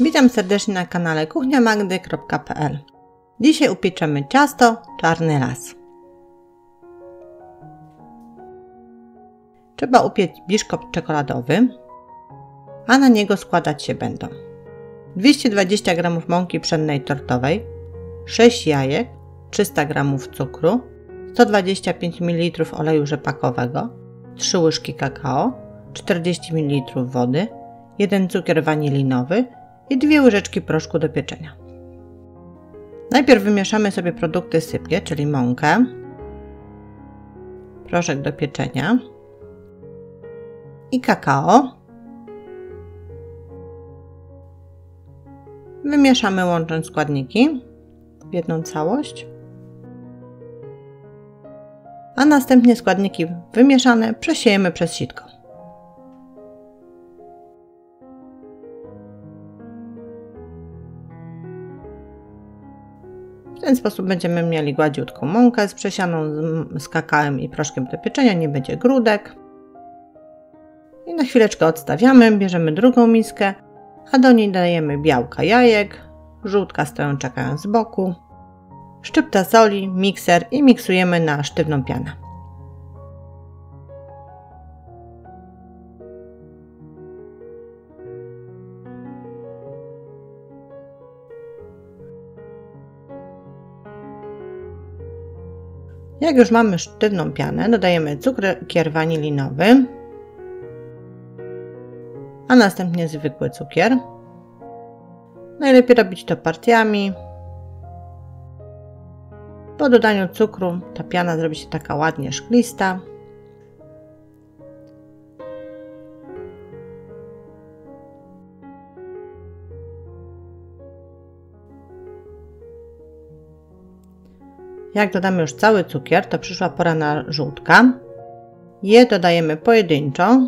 Witam serdecznie na kanale kuchniamagdy.pl. Dzisiaj upieczemy ciasto Czarny Las. Trzeba upiec biszkopt czekoladowy, a na niego składać się będą 220 g mąki pszennej tortowej, 6 jajek, 300 g cukru, 125 ml oleju rzepakowego, 3 łyżki kakao, 40 ml wody, 1 cukier wanilinowy i 2 łyżeczki proszku do pieczenia. Najpierw wymieszamy sobie produkty sypkie, czyli mąkę, proszek do pieczenia i kakao. Wymieszamy, łącząc składniki w jedną całość, a następnie składniki wymieszane przesiejemy przez sitko. W ten sposób będziemy mieli gładziutką mąkę przesianą z kakałem i proszkiem do pieczenia, nie będzie grudek. I na chwileczkę odstawiamy, bierzemy drugą miskę, a do niej dajemy białka jajek, żółtka stoją czekają z boku, szczypta soli, mikser i miksujemy na sztywną pianę. Jak już mamy sztywną pianę, dodajemy cukier wanilinowy, a następnie zwykły cukier. Najlepiej robić to partiami. Po dodaniu cukru ta piana zrobi się taka ładnie szklista. Jak dodamy już cały cukier, to przyszła pora na żółtka. Je dodajemy pojedynczo,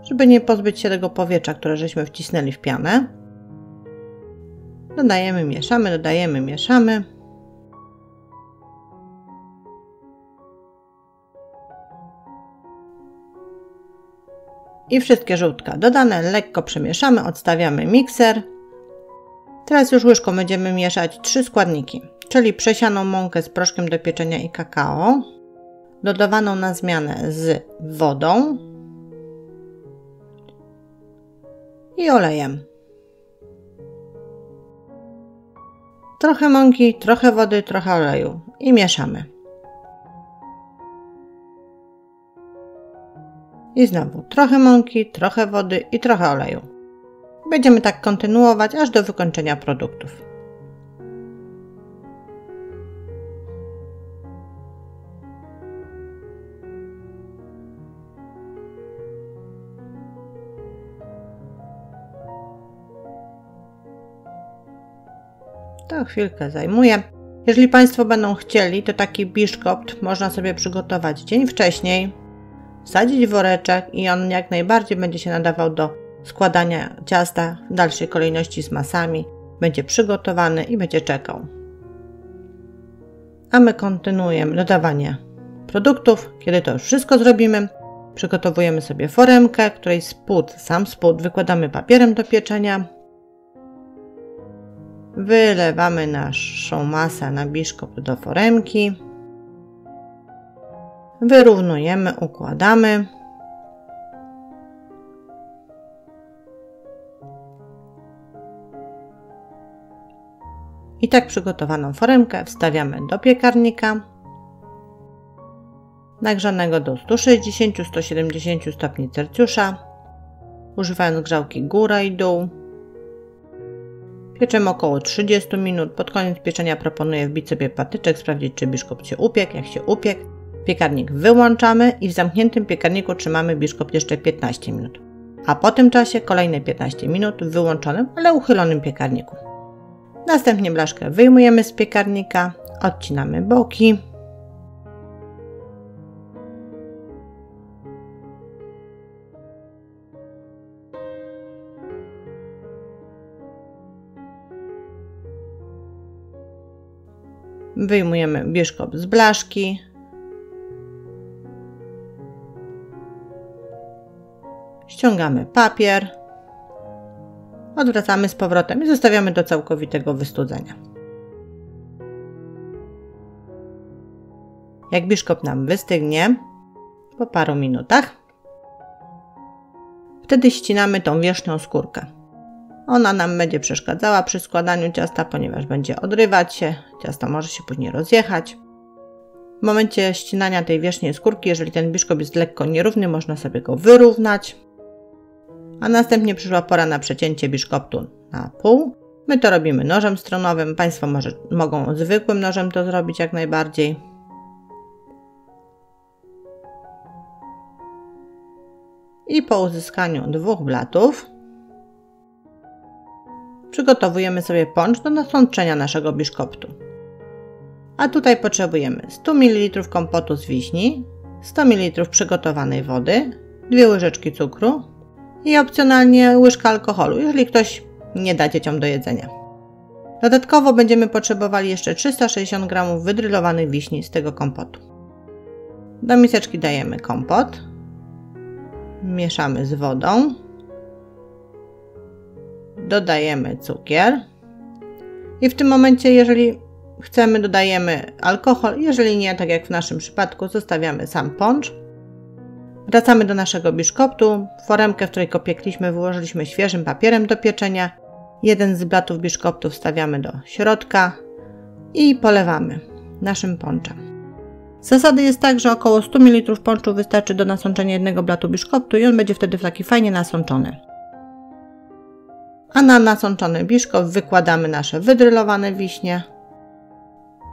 żeby nie pozbyć się tego powietrza, które żeśmy wcisnęli w pianę. Dodajemy, mieszamy. I wszystkie żółtka dodane, lekko przemieszamy, odstawiamy mikser. Teraz już łyżką będziemy mieszać 3 składniki, czyli przesianą mąkę z proszkiem do pieczenia i kakao, dodawaną na zmianę z wodą i olejem. Trochę mąki, trochę wody, trochę oleju i mieszamy. I znowu trochę mąki, trochę wody i trochę oleju. Będziemy tak kontynuować aż do wykończenia produktów. To chwilkę zajmuje. Jeżeli Państwo będą chcieli, to taki biszkopt można sobie przygotować dzień wcześniej, wsadzić w woreczek i on jak najbardziej będzie się nadawał do składania ciasta w dalszej kolejności z masami. Będzie przygotowany i będzie czekał. A my kontynuujemy dodawanie produktów. Kiedy to już wszystko zrobimy, przygotowujemy sobie foremkę, której sam spód wykładamy papierem do pieczenia. Wylewamy naszą masę na biszkopt do foremki. Wyrównujemy, układamy. I tak przygotowaną foremkę wstawiamy do piekarnika nagrzanego do 160-170 stopni Celsjusza, używając grzałki góra i dół. Pieczemy około 30 minut. Pod koniec pieczenia proponuję wbić sobie patyczek, sprawdzić, czy biszkopt się upiekł. Jak się upiekł, piekarnik wyłączamy i w zamkniętym piekarniku trzymamy biszkopt jeszcze 15 minut. A po tym czasie kolejne 15 minut w wyłączonym, ale uchylonym piekarniku. Następnie blaszkę wyjmujemy z piekarnika, odcinamy boki. Wyjmujemy biszkopt z blaszki. Ściągamy papier. Odwracamy z powrotem i zostawiamy do całkowitego wystudzenia. Jak biszkopt nam wystygnie, po paru minutach, wtedy ścinamy tą wierzchnią skórkę. Ona nam będzie przeszkadzała przy składaniu ciasta, ponieważ będzie odrywać się, ciasto może się później rozjechać. W momencie ścinania tej wierzchniej skórki, jeżeli ten biszkopt jest lekko nierówny, można sobie go wyrównać. A następnie przyszła pora na przecięcie biszkoptu na pół. My to robimy nożem stronowym, Państwo mogą zwykłym nożem to zrobić jak najbardziej. I po uzyskaniu 2 blatów przygotowujemy sobie poncz do nasączenia naszego biszkoptu. A tutaj potrzebujemy 100 ml kompotu z wiśni, 100 ml przygotowanej wody, 2 łyżeczki cukru i opcjonalnie łyżka alkoholu, jeżeli ktoś nie da dzieciom do jedzenia. Dodatkowo będziemy potrzebowali jeszcze 360 g wydrylowanej wiśni z tego kompotu. Do miseczki dajemy kompot, mieszamy z wodą, dodajemy cukier i w tym momencie, jeżeli chcemy, dodajemy alkohol, jeżeli nie, tak jak w naszym przypadku, zostawiamy sam poncz. Wracamy do naszego biszkoptu. Foremkę, w której go piekliśmy, wyłożyliśmy świeżym papierem do pieczenia. Jeden z blatów biszkoptu wstawiamy do środka i polewamy naszym ponczem. Z zasady jest tak, że około 100 ml ponczu wystarczy do nasączenia jednego blatu biszkoptu i on będzie wtedy taki fajnie nasączony. A na nasączony biszkopt wykładamy nasze wydrylowane wiśnie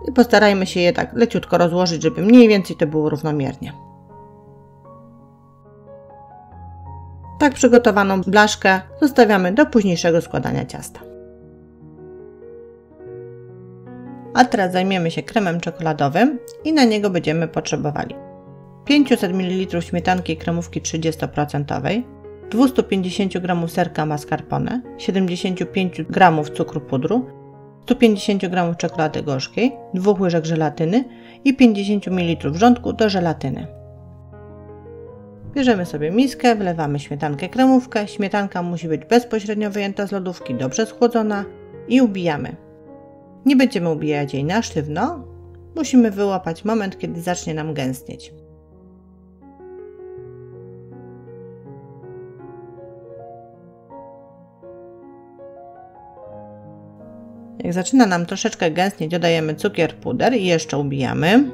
i postarajmy się je tak leciutko rozłożyć, żeby mniej więcej to było równomiernie. Tak przygotowaną blaszkę zostawiamy do późniejszego składania ciasta. A teraz zajmiemy się kremem czekoladowym i na niego będziemy potrzebowali 500 ml śmietanki kremówki 30%, 250 g serka mascarpone, 75 g cukru pudru, 150 g czekolady gorzkiej, 2 łyżek żelatyny i 50 ml wrzątku do żelatyny. Bierzemy sobie miskę, wlewamy śmietankę kremówkę. Śmietanka musi być bezpośrednio wyjęta z lodówki, dobrze schłodzona i ubijamy. Nie będziemy ubijać jej na sztywno. Musimy wyłapać moment, kiedy zacznie nam gęstnieć. Jak zaczyna nam troszeczkę gęstnieć, dodajemy cukier, puder i jeszcze ubijamy.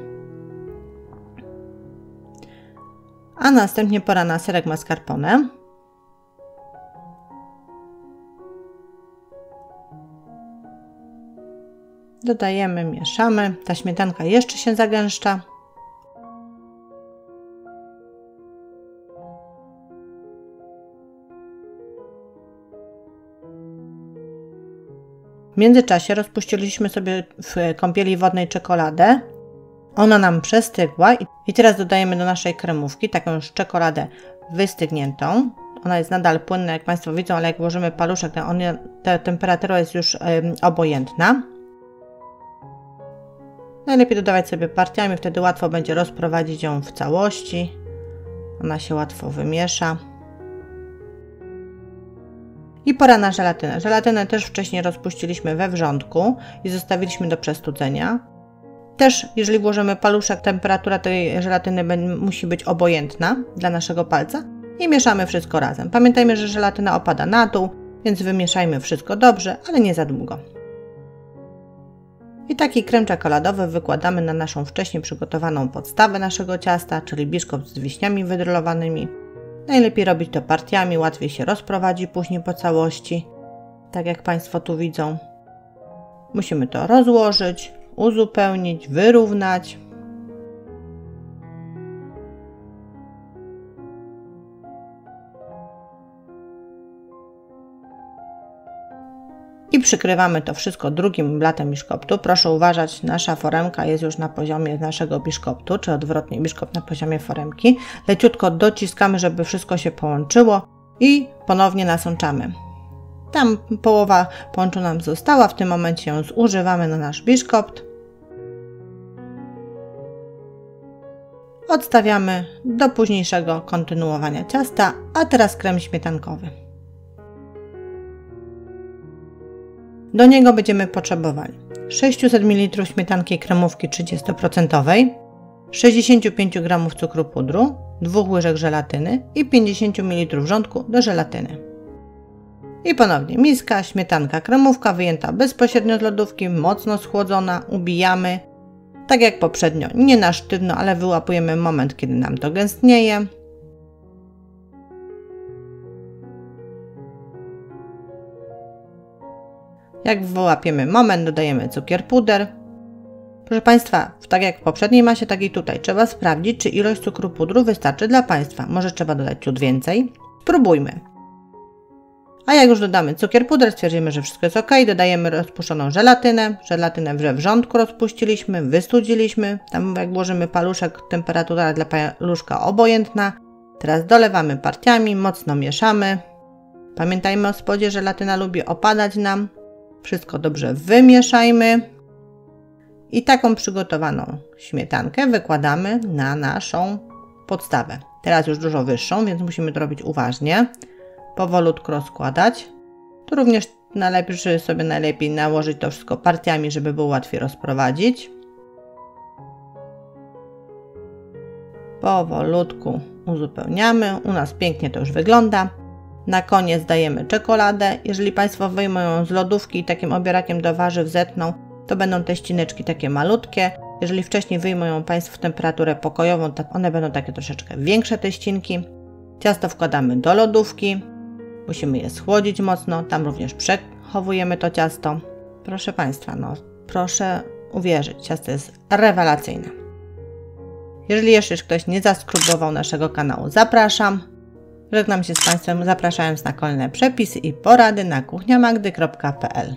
A następnie pora na serek mascarpone. Dodajemy, mieszamy. Ta śmietanka jeszcze się zagęszcza. W międzyczasie rozpuściliśmy sobie w kąpieli wodnej czekoladę. Ona nam przestygła i teraz dodajemy do naszej kremówki taką już czekoladę wystygniętą. Ona jest nadal płynna, jak Państwo widzą, ale jak włożymy paluszek, ta temperatura jest już obojętna. Najlepiej dodawać sobie partiami, wtedy łatwo będzie rozprowadzić ją w całości. Ona się łatwo wymiesza. I pora na żelatynę. Żelatynę też wcześniej rozpuściliśmy we wrzątku i zostawiliśmy do przestudzenia. Też, jeżeli włożymy paluszek, temperatura tej żelatyny musi być obojętna dla naszego palca i mieszamy wszystko razem. Pamiętajmy, że żelatyna opada na dół, więc wymieszajmy wszystko dobrze, ale nie za długo. I taki krem czekoladowy wykładamy na naszą wcześniej przygotowaną podstawę naszego ciasta, czyli biszkopt z wiśniami wydrylowanymi. Najlepiej robić to partiami, łatwiej się rozprowadzi później po całości, tak jak Państwo tu widzą. Musimy to rozłożyć, uzupełnić, wyrównać. I przykrywamy to wszystko drugim blatem biszkoptu. Proszę uważać, nasza foremka jest już na poziomie naszego biszkoptu, czy odwrotnie, biszkopt na poziomie foremki. Leciutko dociskamy, żeby wszystko się połączyło i ponownie nasączamy. Tam połowa ponczu nam została, w tym momencie ją zużywamy na nasz biszkopt. Odstawiamy do późniejszego kontynuowania ciasta, a teraz krem śmietankowy. Do niego będziemy potrzebowali 600 ml śmietanki kremówki 30%, 65 g cukru pudru, 2 łyżek żelatyny i 50 ml wrzątku do żelatyny. I ponownie miska, śmietanka, kremówka wyjęta bezpośrednio z lodówki, mocno schłodzona, ubijamy. Tak jak poprzednio, nie na sztywno, ale wyłapujemy moment, kiedy nam to gęstnieje. Jak wyłapiemy moment, dodajemy cukier puder. Proszę Państwa, tak jak w poprzedniej masie, tak i tutaj trzeba sprawdzić, czy ilość cukru pudru wystarczy dla Państwa. Może trzeba dodać ciut więcej. Spróbujmy. A jak już dodamy cukier puder, stwierdzimy, że wszystko jest ok, dodajemy rozpuszczoną żelatynę. Żelatynę we wrzątku rozpuściliśmy, wystudziliśmy. Tam jak włożymy paluszek, temperatura dla paluszka obojętna. Teraz dolewamy partiami, mocno mieszamy. Pamiętajmy o spodzie, żelatyna lubi opadać nam. Wszystko dobrze wymieszajmy. I taką przygotowaną śmietankę wykładamy na naszą podstawę. Teraz już dużo wyższą, więc musimy to robić uważnie. Powolutku rozkładać. Tu również należy sobie najlepiej nałożyć to wszystko partiami, żeby było łatwiej rozprowadzić. Powolutku uzupełniamy. U nas pięknie to już wygląda. Na koniec dajemy czekoladę. Jeżeli Państwo wyjmą ją z lodówki i takim obierakiem do warzyw zetną, to będą te ścineczki takie malutkie. Jeżeli wcześniej wyjmą ją Państwo w temperaturę pokojową, to one będą takie troszeczkę większe te ścinki. Ciasto wkładamy do lodówki. Musimy je schłodzić mocno. Tam również przechowujemy to ciasto. Proszę Państwa, proszę uwierzyć, ciasto jest rewelacyjne. Jeżeli jeszcze ktoś nie zasubskrybował naszego kanału, zapraszam. Żegnam się z Państwem, zapraszając na kolejne przepisy i porady na kuchniamagdy.pl.